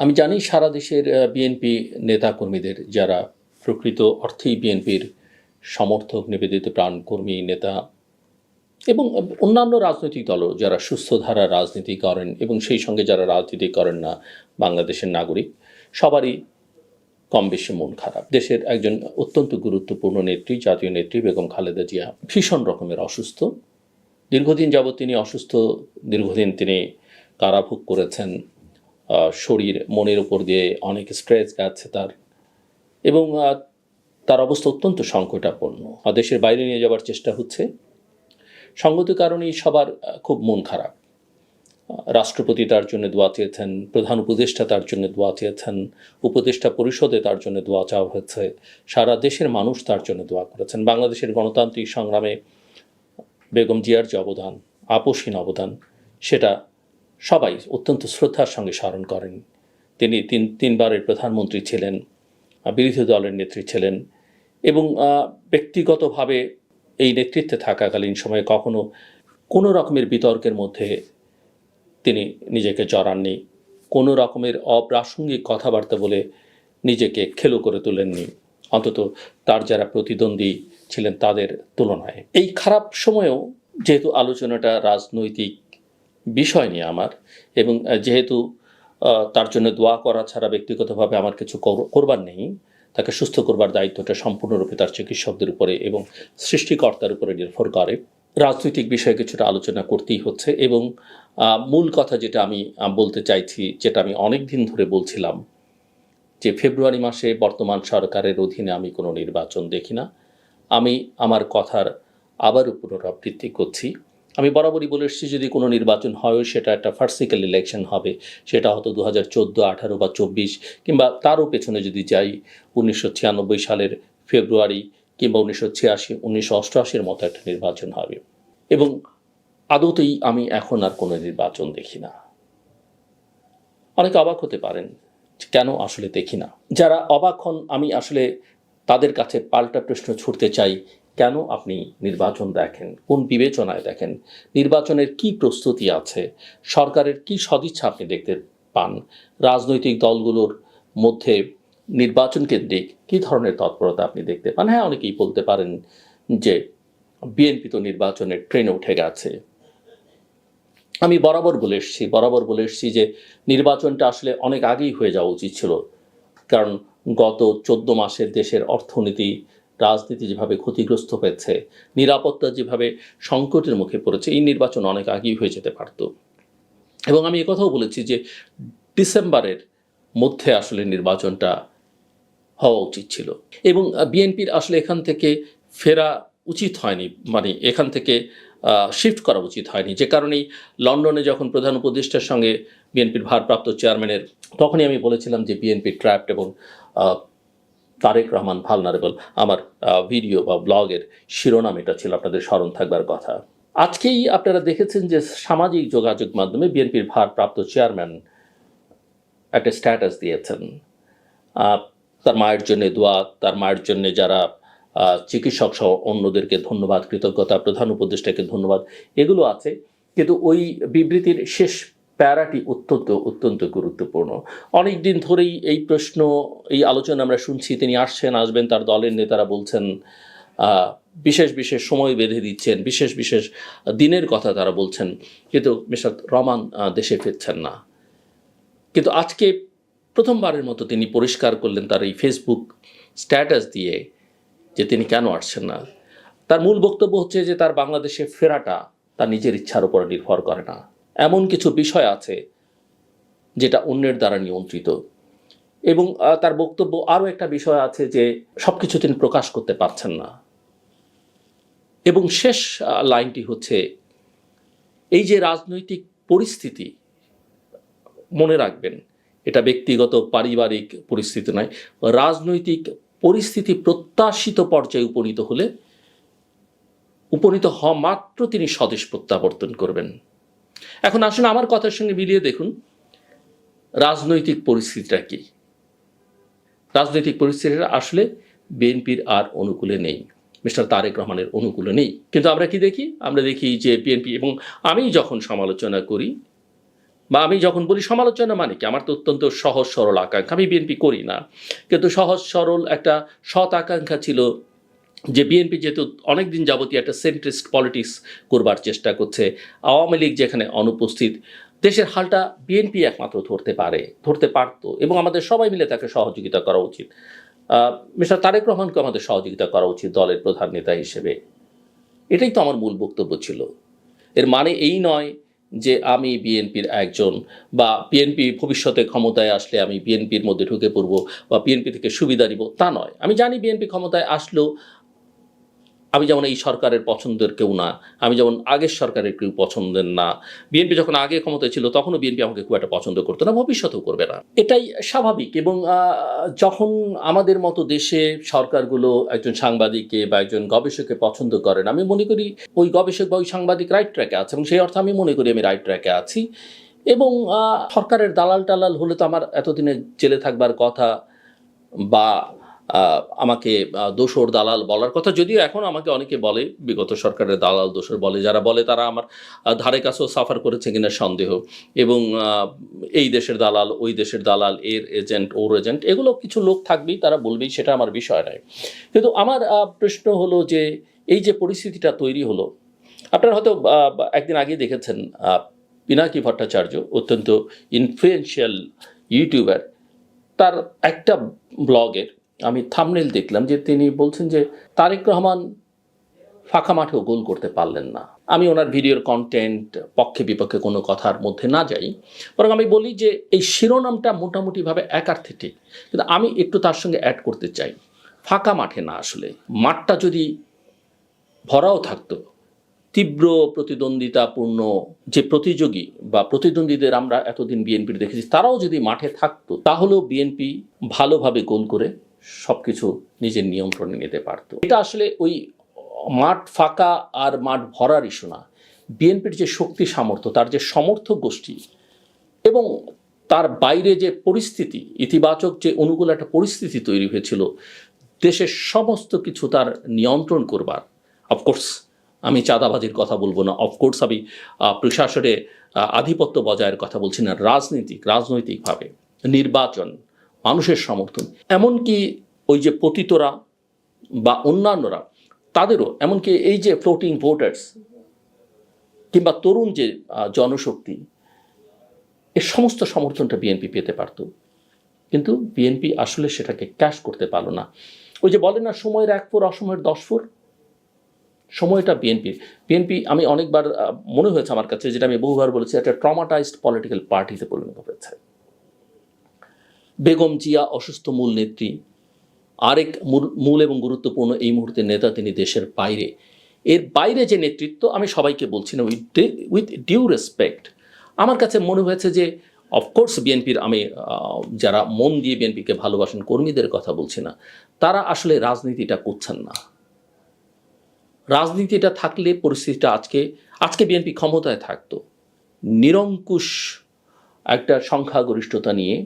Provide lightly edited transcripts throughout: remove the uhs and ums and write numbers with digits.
আমি জানি সারা দেশের বিএনপি নেতাকর্মীদের যারা প্রকৃত অর্থেই বিএনপির সমর্থক, নিবেদিত প্রাণকর্মী নেতা এবং অন্যান্য রাজনৈতিক দলও যারা সুস্থ ধারার রাজনীতি করেন এবং সেই সঙ্গে যারা রাজনীতি করেন না, বাংলাদেশের নাগরিক, সবারই কম বেশি মন খারাপ। দেশের একজন অত্যন্ত গুরুত্বপূর্ণ নেত্রী, জাতীয় নেত্রী বেগম খালেদা জিয়া ভীষণ রকমের অসুস্থ। দীর্ঘদিন যাবৎ তিনি অসুস্থ, দীর্ঘদিন তিনি কারাভোগ করেছেন। শরীর মনের উপর দিয়ে অনেক স্ট্রেস যাচ্ছে তার, এবং তার অবস্থা অত্যন্ত সংকটাপন্ন। দেশের বাইরে নিয়ে যাওয়ার চেষ্টা হচ্ছে। সঙ্গত কারণেই সবার খুব মন খারাপ। রাষ্ট্রপতি তার জন্য দোয়া চেয়েছেন, প্রধান উপদেষ্টা তার জন্য দোয়া চেয়েছেন, উপদেষ্টা পরিষদে তার জন্য দোয়া চাওয়া হয়েছে, সারা দেশের মানুষ তার জন্য দোয়া করেছেন। বাংলাদেশের গণতান্ত্রিক সংগ্রামে বেগম জিয়ার যে অবদান, আপসহীন অবদান, সেটা সবাই অত্যন্ত শ্রদ্ধার সঙ্গে স্মরণ করেন। তিনি তিনবারের প্রধানমন্ত্রী ছিলেন, বিরোধী দলের নেত্রী ছিলেন, এবং ব্যক্তিগতভাবে এই নেতৃত্বে থাকাকালীন সময়ে কখনো কোনো রকমের বিতর্কের মধ্যে তিনি নিজেকে জড়াননি, কোনো রকমের অপ্রাসঙ্গিক কথাবার্তা বলে নিজেকে খেলো করে তোলেননি, অন্তত তার যারা প্রতিদ্বন্দ্বী ছিলেন তাদের তুলনায়। এই খারাপ সময়েও যেহেতু আলোচনাটা রাজনৈতিক বিষয় নিয়ে আমার, এবং যেহেতু তার জন্য দোয়া করা ছাড়া ব্যক্তিগতভাবে আমার কিছু করবার নেই, তাকে সুস্থ করবার দায়িত্বটা সম্পূর্ণরূপে তার চিকিৎসকদের উপরে এবং সৃষ্টিকর্তার উপরে নির্ভর করে। রাজনৈতিক বিষয়ে কিছুটা আলোচনা করতেই হচ্ছে, এবং মূল কথা যেটা আমি বলতে চাইছি, যেটা আমি অনেক দিন ধরে বলছিলাম, যে ফেব্রুয়ারি মাসে বর্তমান সরকারের অধীনে আমি কোনো নির্বাচন দেখি না। আমি আমার কথার আবারও পুনরাবৃত্তি করছি। আমি বরাবরই বলে এসেছি, যদি কোনো নির্বাচন হয় সেটা একটা ফার্সিক্যাল ইলেকশন হবে, সেটা হয়তো 2014, 18 বা 24, কিংবা তারও পেছনে যদি যাই 1996 সালের ফেব্রুয়ারি, কিংবা 1986, 1988-র মতো একটা নির্বাচন হবে। এবং আদতেই আমি এখন আর কোনো নির্বাচন দেখি না। অনেকে অবাক হতে পারেন কেন আসলে দেখি না। যারা অবাক হন, আমি আসলে তাদের কাছে পাল্টা প্রশ্ন ছুড়তে চাই, কেন আপনি নির্বাচন দেখেন, কোন বিবেচনায় দেখেন, নির্বাচনের কি প্রস্তুতি আছে, সরকারের কি সদিচ্ছা আপনি দেখতে পান, রাজনৈতিক দলগুলোর মধ্যে নির্বাচন কেন্দ্রিক কী ধরনের তৎপরতা আপনি দেখতে পান। হ্যাঁ, অনেকেই বলতে পারেন যে বিএনপি তো নির্বাচনের ট্রেনে উঠে গেছে। আমি বরাবর বলে এসেছি যে নির্বাচনটা আসলে অনেক আগেই হয়ে যাওয়া উচিত ছিল, কারণ গত 14 মাসের দেশের অর্থনীতি, রাজনীতি যেভাবে ক্ষতিগ্রস্ত হয়েছে, নিরাপত্তা যেভাবে সংকটের মুখে পড়েছে, এই নির্বাচন অনেক আগেই হয়ে যেতে পারত। এবং আমি একথাও বলেছি যে ডিসেম্বরের মধ্যে আসলে নির্বাচনটা হওয়া উচিত ছিল, এবং বিএনপির আসলে এখান থেকে ফেরা উচিত হয়নি, মানে এখান থেকে শিফট করা উচিত হয়নি। যে কারণেই লন্ডনে যখন প্রধান উপদেষ্টার সঙ্গে বিএনপির ভারপ্রাপ্ত চেয়ারম্যানের, তখনই আমি বলেছিলাম যে বিএনপি ট্র্যাপড, এবং তারেক রহমান ভালনারেবল। আমার ভিডিও বা ব্লগের শিরোনাম এটা ছিল, আপনাদের স্মরণ থাকবার কথা। আজকেই আপনারা দেখেছেন যে সামাজিক যোগাযোগ মাধ্যমে বিএনপির ভারপ্রাপ্ত চেয়ারম্যান একটা স্ট্যাটাস দিয়েছেন, তার মায়ের জন্য দোয়া, তার মায়ের জন্য যারা চিকিৎসক সহ অন্যদেরকে ধন্যবাদ, কৃতজ্ঞতা, প্রধান উপদেষ্টাকে ধন্যবাদ, এগুলো আছে। কিন্তু ওই বিবৃতির শেষ প্যারাটি অত্যন্ত গুরুত্বপূর্ণ। অনেক দিন ধরেই এই প্রশ্ন, এই আলোচনা আমরা শুনছি, তিনি আসবেন, তার দলের নেতারা বলছেন, বিশেষ সময় বেঁধে দিচ্ছেন, বিশেষ দিনের কথা তারা বলছেন, কিন্তু মিস্টার রহমান দেশে ফিরছেন না। কিন্তু আজকে প্রথমবারের মতো তিনি পরিষ্কার করলেন তার এই ফেসবুক স্ট্যাটাস দিয়ে যে তিনি কেন আসছেন না। তার মূল বক্তব্য হচ্ছে যে তার বাংলাদেশে ফেরাটা তার নিজের ইচ্ছার উপর নির্ভর করে না, এমন কিছু বিষয় আছে যেটা অন্যের দ্বারা নিয়ন্ত্রিত। এবং তার বক্তব্য আরও একটা বিষয় আছে যে সব কিছু তিনি প্রকাশ করতে পারছেন না। এবং শেষ লাইনটি হচ্ছে, এই যে রাজনৈতিক পরিস্থিতি, মনে রাখবেন এটা ব্যক্তিগত পারিবারিক পরিস্থিতি নয়, রাজনৈতিক পরিস্থিতি প্রত্যাশিত পর্যায়ে উপনীত হওয়া মাত্র তিনি স্বদেশ প্রত্যাবর্তন করবেন। এখন আসুন আমার কথার সঙ্গে মিলিয়ে দেখুন রাজনৈতিক পরিস্থিতিটা কি। রাজনৈতিক পরিস্থিতিটা আসলে বিএনপির আর অনুকূলে নেই, মিস্টার তারেক রহমানের অনুকূলে নেই। কিন্তু আমরা কি দেখি? আমরা দেখি যে বিএনপি, এবং আমি যখন সমালোচনা করি বা আমি যখন বলি সমালোচনা মানে কি, আমার তো অত্যন্ত সহজ সরল আকাঙ্ক্ষা, আমি বিএনপি করি না, কিন্তু সহজ সরল একটা সৎ আকাঙ্ক্ষা ছিল যে বিএনপি যেহেতু অনেকদিন যাবতীয় একটা সেন্ট্রিস্ট পলিটিক্স করবার চেষ্টা করছে, আওয়ামী লীগ যেখানে অনুপস্থিত, দেশের হালটা বিএনপি একমাত্র ধরতে পারতো, এবং আমাদের সবাই মিলে তাকে সহযোগিতা করা উচিত। মিস্টার তারেক রহমানকে আমাদের সহযোগিতা করা উচিত দলের প্রধান নেতা হিসেবে। এটাই তো আমার মূল বক্তব্য ছিল। এর মানে এই নয় যে আমি বিএনপির একজন, বা বিএনপি ভবিষ্যতে ক্ষমতায় আসলে আমি বিএনপির মধ্যে ঢুকে পড়ব বা বিএনপি থেকে সুবিধা নিব, তা নয়। আমি জানি বিএনপি ক্ষমতায় আসলেও আমি যেমন এই সরকারের পছন্দের কেউ না, আমি যেমন আগের সরকারের কেউ পছন্দের না। বিএনপি যখন আগে ক্ষমতায় ছিল তখনও বিএনপি আমাকে খুব একটা পছন্দ করতো না, ভবিষ্যতেও করবে না। এটাই স্বাভাবিক। এবং যখন আমাদের মতো দেশে সরকারগুলো একজন সাংবাদিককে বা একজন গবেষককে পছন্দ করেন, আমি মনে করি ওই গবেষক বা ওই সাংবাদিক রাইট ট্র্যাকে আছে, এবং সেই অর্থে আমি মনে করি আমি রাইট ট্র্যাকে আছি। এবং সরকারের দালাল টালাল হলে তো আমার এতদিনে জেলে থাকবার কথা, বা আমাকে দোসর দালাল বলার কথা, যদিও এখন আমাকে অনেকে বলে বিগত সরকারের দালাল দোসর বলে, যারা বলে তারা আমার ধারে কাছেও সাফার করেছে কিনা সন্দেহ, এবং এই দেশের দালাল, ওই দেশের দালাল, এর এজেন্ট, ওর এজেন্ট, এগুলো কিছু লোক থাকবেই, তারা বলবেই, সেটা আমার বিষয় নয়। কিন্তু আমার প্রশ্ন হলো যে এই যে পরিস্থিতিটা তৈরি হলো, আপনারা হয়তো একদিন আগেই দেখেছেন পিনাকি ভট্টাচার্য, অত্যন্ত ইনফ্লুয়েন্সিয়াল ইউটিউবার, তার একটা ব্লগের আমি থাম্বনেল দেখলাম যে তিনি বলছেন যে তারেক রহমান ফাঁকা মাঠেও গোল করতে পারলেন না। আমি ওনার ভিডিওর কন্টেন্ট পক্ষে বিপক্ষে কোনো কথার মধ্যে না যাই, বরং আমি বলি যে এই শিরোনামটা মোটামুটিভাবে একার্থে ঠিক, কিন্তু আমি একটু তার সঙ্গে অ্যাড করতে চাই, ফাঁকা মাঠে না, আসলে মাঠটা যদি ভরাও থাকতো, তীব্র প্রতিদ্বন্দ্বিতাপূর্ণ যে প্রতিযোগী বা প্রতিদ্বন্দ্বীদের আমরা এতদিন বিএনপির দেখেছি, তারাও যদি মাঠে থাকতো, তাহলেও বিএনপি ভালোভাবে গোল করে সবকিছু নিজের নিয়ন্ত্রণে নিতে পারতো। এটা আসলে ওই মাঠ ফাঁকা আর মাঠ ভরার ইস্যু না। বিএনপির যে শক্তি সামর্থ্য, তার যে সমর্থক গোষ্ঠী, এবং তার বাইরে যে পরিস্থিতি, ইতিবাচক যে অনুকূল একটা পরিস্থিতি তৈরি হয়েছিল দেশের সমস্ত কিছু তার নিয়ন্ত্রণ করবার। অফকোর্স আমি চাঁদাবাজির কথা বলবো না, অফকোর্স আমি প্রশাসনে আধিপত্য বজায়ের কথা বলছি না, রাজনৈতিকভাবে নির্বাচন, মানুষের সমর্থন, এমনকি ওই যে পতিতরা বা অন্যান্যরা, তাদেরও, এমনকি এই যে ফ্লোটিং ভোটার্স কিংবা তরুণ যে জনশক্তি, এর সমস্ত সমর্থনটা বিএনপি পেতে পারত, কিন্তু বিএনপি আসলে সেটাকে ক্যাশ করতে পারলো না। ওই যে বলে না, সময়ের 1 ফুর অসময়ের 10 ফুর, সময়টা বিএনপি আমি অনেকবার মনে হয়েছে আমার কাছে, যেটা আমি বহুবার বলেছি, একটা ট্রমাটাইজড পলিটিক্যাল পার্টিতে পরিণত হয়েছে। বেগম জিয়া অসুস্থ মূল নেত্রী, আরেক মূল এবং গুরুত্বপূর্ণ এই মুহূর্তে নেতা তিনি দেশের বাইরে। এর বাইরে যে নেতৃত্ব, আমি সবাইকে বলছি না, উইথ ডিউ রেসপেক্ট, আমার কাছে মনে হয়েছে যে অফকোর্স বিএনপির, আমি যারা মন দিয়ে বিএনপিকে ভালোবাসেন কর্মীদের কথা বলছি না, তারা আসলে রাজনীতিটা করছেন না। রাজনীতিটা থাকলে পরিস্থিতিটা আজকে বিএনপি ক্ষমতায় থাকতো, নিরঙ্কুশ একটা সংখ্যাগরিষ্ঠতা নিয়ে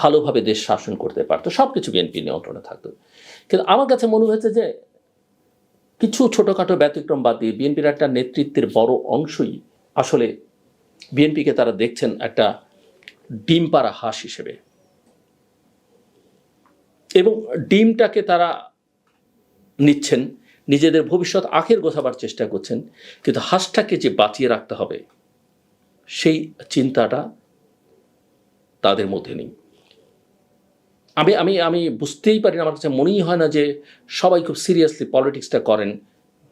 ভালোভাবে দেশ শাসন করতে পারতো, সব কিছু বিএনপি নিয়ন্ত্রণে থাকতো। কিন্তু আমার কাছে মনে হয়েছে যে কিছু ছোটোখাটো ব্যতিক্রম বাদ দিয়ে বিএনপির একটা নেতৃত্বের বড় অংশই আসলে বিএনপিকে তারা দেখছেন একটা ডিম পাড়া হাঁস হিসেবে, এবং ডিমটাকে তারা নিচ্ছেন, নিজেদের ভবিষ্যৎ আখের গোছাবার চেষ্টা করছেন, কিন্তু হাঁসটাকে যে বাঁচিয়ে রাখতে হবে সেই চিন্তাটা তাদের মধ্যে নেই। আমি বুঝতেই পারি না, আমার কাছে মনেই হয় না যে সবাই খুব সিরিয়াসলি পলিটিক্সটা করেন।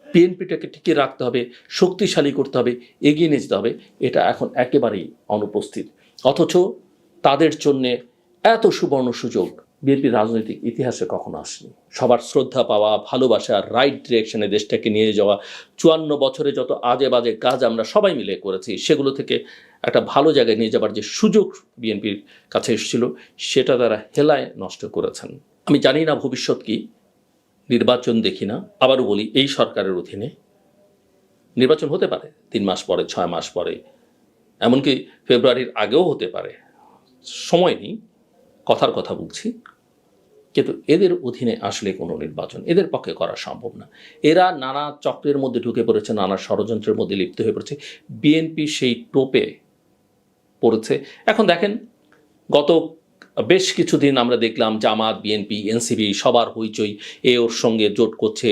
বিএনপিটাকে টিকিয়ে রাখতে হবে, শক্তিশালী করতে হবে, এগিয়ে নিয়ে যেতে হবে, এটা এখন একেবারেই অনুপস্থিত। অথচ তাদের জন্যে এত সুবর্ণ সুযোগ বিএনপির রাজনৈতিক ইতিহাসে কখনো আসেনি। সবার শ্রদ্ধা পাওয়া, ভালোবাসা, রাইট ডিরেকশনে দেশটাকে নিয়ে যাওয়া, 54 বছরে যত আজে বাজে কাজ আমরা সবাই মিলে করেছি, সেগুলো থেকে একটা ভালো জায়গায় নিয়ে যাবার যে সুযোগ বিএনপির কাছে এসেছিল, সেটা তারা হেলায় নষ্ট করেছেন। আমি জানি না ভবিষ্যৎ কি, নির্বাচন দেখি না। আবারও বলি, এই সরকারের অধীনে নির্বাচন হতে পারে 3 মাস পরে, 6 মাস পরে, এমনকি ফেব্রুয়ারির আগেও হতে পারে, সময় নেই, কথার কথা বলছি। কিন্তু এদের অধীনে আসলে কোনো নির্বাচন এদের পক্ষে করা সম্ভব না। এরা নানা চক্রের মধ্যে ঢুকে পড়েছে, নানা ষড়যন্ত্রের মধ্যে লিপ্ত হয়ে পড়েছে। বিএনপি সেই টোপে করেছে। এখন দেখেন, গত বেশ কিছুদিন আমরা দেখলাম জামাত, বিএনপি, এনসিপি সবার হইচই, ওর সঙ্গে জোট করছে,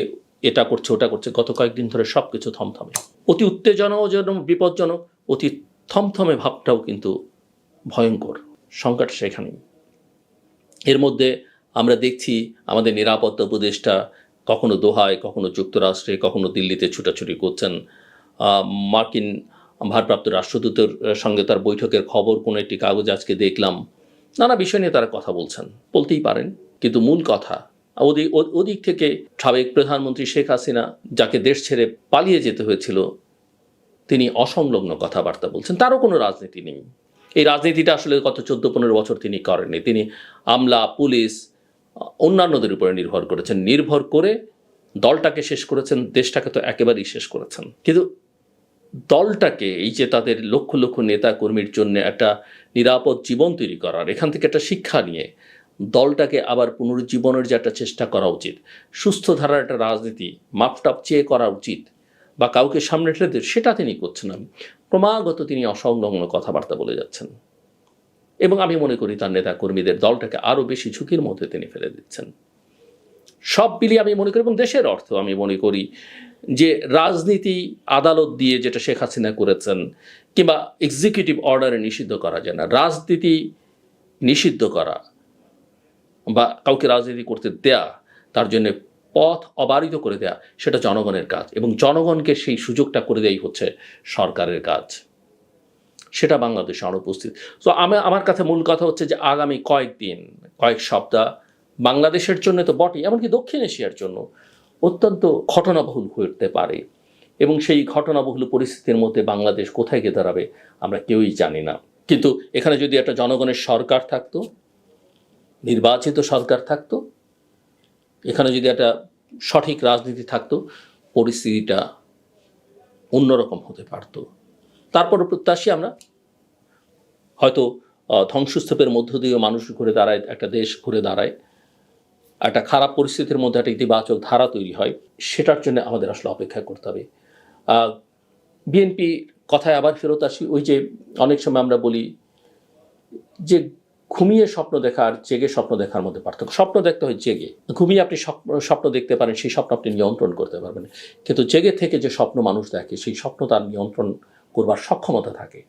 এটা করছে, ওটা করছে। গত কয়েকদিন ধরে সব কিছু থমথমে, অতি উত্তেজনাজনক, বিপজ্জনক, অতি থমথমে ভাবটাও কিন্তু ভয়ঙ্কর। সংকট সেখানেই। এর মধ্যে আমরা দেখছি আমাদের নিরাপত্তা উপদেষ্টা কখনো দোহায়, কখনো যুক্তরাষ্ট্রে, কখনো দিল্লিতে ছুটাছুটি করছেন। মার্কিন ভারপ্রাপ্ত রাষ্ট্রদূতের সঙ্গে তার বৈঠকের খবর কোনো একটি কাগজ আজকে দেখলাম। নানা বিষয় নিয়ে তারা কথা বলছেন, বলতেই পারেন, কিন্তু মূল কথা ওদিক থেকে সাবেক প্রধানমন্ত্রী শেখ হাসিনা, যাকে দেশ ছেড়ে পালিয়ে যেতে হয়েছিল, তিনি অসংলগ্ন কথাবার্তা বলছেন। তারও কোনো রাজনীতি নেই। এই রাজনীতিটা আসলে গত 14-15 বছর তিনি করেননি। তিনি আমলা, পুলিশ, অন্যান্যদের উপরে নির্ভর করেছেন। নির্ভর করে দলটাকে শেষ করেছেন, দেশটাকে তো একেবারেই শেষ করেছেন। কিন্তু দলটাকে, এই যে তাদের লক্ষ লক্ষ নেতা কর্মীর জন্য একটা নিরাপদ জীবন তৈরি করার, এখান থেকে একটা শিক্ষা নিয়ে দলটাকে আবার পুনরুজ্জীবনের যে একটা চেষ্টা করা উচিত, সুস্থ ধারার একটা রাজনীতি মাপটাপ চেয়ে করা উচিত, বা কাউকে সামনে ঠেলে সেটা তিনি করছেন না। ক্রমাগত তিনি অসংলগ্ন কথাবার্তা বলে যাচ্ছেন, এবং আমি মনে করি তার নেতা কর্মীদের, দলটাকে আরও বেশি ঝুঁকির মধ্যে তিনি ফেলে দিচ্ছেন। সব মিলিয়ে আমি মনে করি, এবং দেশের অর্থ আমি মনে করি যে রাজনীতি আদালত দিয়ে যেটা শেখ হাসিনা করেছেন, কিংবা এক্সিকিউটিভ অর্ডারে নিষিদ্ধ করা যায় না। রাজনীতি নিষিদ্ধ করা বা কাউকে রাজনীতি করতে দেয়া, তার জন্য পথ অবারিত করে দেয়া, সেটা জনগণের কাজ, এবং জনগণকে সেই সুযোগটা করে দেওয়াই হচ্ছে সরকারের কাজ। সেটা বাংলাদেশে অনুপস্থিত। তো আমার কাছে মূল কথা হচ্ছে যে আগামী কয়েকদিন, কয়েক সপ্তাহ বাংলাদেশের জন্য তো বটেই, এমনকি দক্ষিণ এশিয়ার জন্য অত্যন্ত ঘটনাবহুল হয়ে উঠতে পারে, এবং সেই ঘটনাবহুল পরিস্থিতির মধ্যে বাংলাদেশ কোথায় গিয়ে দাঁড়াবে আমরা কেউই জানি না। কিন্তু এখানে যদি একটা জনগণের সরকার থাকতো, নির্বাচিত সরকার থাকতো, এখানে যদি একটা সঠিক রাজনীতি থাকতো, পরিস্থিতিটা অন্যরকম হতে পারত। তারপরও প্রত্যাশী আমরা, হয়তো ধ্বংসস্তূপের মধ্য দিয়ে মানুষ ঘুরে দাঁড়ায়, একটা দেশ ঘুরে দাঁড়ায়, একটা খারাপ পরিস্থিতির মধ্যে একটা ইতিবাচক ধারা তৈরি হয়, সেটার জন্য আমাদের আসলে অপেক্ষা করতে হবে। বিএনপি কথায় আবার ফেরত আসি, ওই যে অনেক সময় আমরা বলি যে ঘুমিয়ে স্বপ্ন দেখা আর জেগে স্বপ্ন দেখার মধ্যে পার্থক্য। স্বপ্ন দেখতে হয় জেগে, ঘুমিয়ে আপনি স্বপ্ন দেখতে পারেন, সেই স্বপ্ন আপনি নিয়ন্ত্রণ করতে পারবেন, কিন্তু জেগে থেকে যে স্বপ্ন মানুষ দেখে, সেই স্বপ্ন তার নিয়ন্ত্রণ করবার সক্ষমতা থাকে।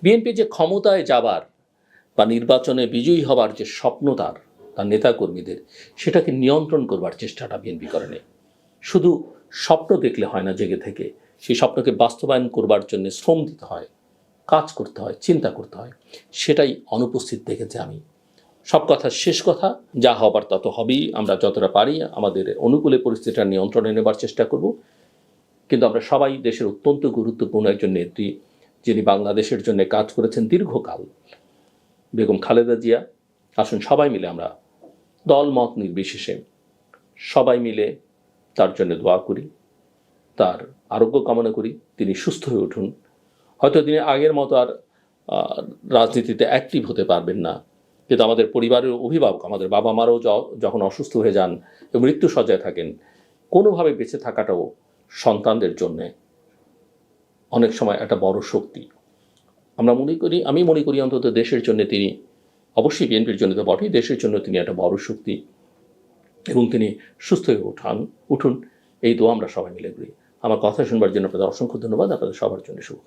বিএনপি যে ক্ষমতায় যাবার বা নির্বাচনে বিজয়ী হবার যে স্বপ্ন তার নেতাকর্মীদের, সেটাকে নিয়ন্ত্রণ করবার চেষ্টাটা বিএনপি করেনি। শুধু স্বপ্ন দেখলে হয় না, জেগে থেকে সেই স্বপ্নকে বাস্তবায়ন করবার জন্য শ্রম দিতে হয়, কাজ করতে হয়, চিন্তা করতে হয়, সেটাই অনুপস্থিত দেখেছি আমি। সব কথা শেষ কথা, যা হবার তা তো হবেই। আমরা যতটা পারি আমাদের অনুকূলে পরিস্থিতিটা নিয়ন্ত্রণে নেবার চেষ্টা করব, কিন্তু আমরা সবাই দেশের অত্যন্ত গুরুত্বপূর্ণ একজন নেত্রী, যিনি বাংলাদেশের জন্য কাজ করেছেন দীর্ঘকাল, বেগম খালেদা জিয়া। আসুন সবাই মিলে আমরা দল মত নির্বিশেষে সবাই মিলে তার জন্য দোয়া করি, তার আরোগ্য কামনা করি, তিনি সুস্থ হয়ে উঠুন। হয়তো তিনি আগের মতো আর রাজনীতিতে অ্যাক্টিভ হতে পারবেন না, কিন্তু আমাদের পরিবারের অভিভাবক, আমাদের বাবা মারাও যখন অসুস্থ হয়ে যান এবং মৃত্যু সজ্জায় থাকেন, কোনোভাবে বেঁচে থাকাটাও সন্তানদের জন্যে অনেক সময় একটা বড় শক্তি। আমি মনে করি অন্তত দেশের জন্য তিনি, অবশ্যই বিএনপির জন্য তো বটেই, দেশের জন্য তিনি একটা বড় শক্তি, এবং তিনি সুস্থ হয়ে উঠুন, এই দোয়া আমরা সবাই মিলে করি। আমার কথা শুনবার জন্য আপনাদের অসংখ্য ধন্যবাদ। আপনাদের সবার জন্য শুভকামনা।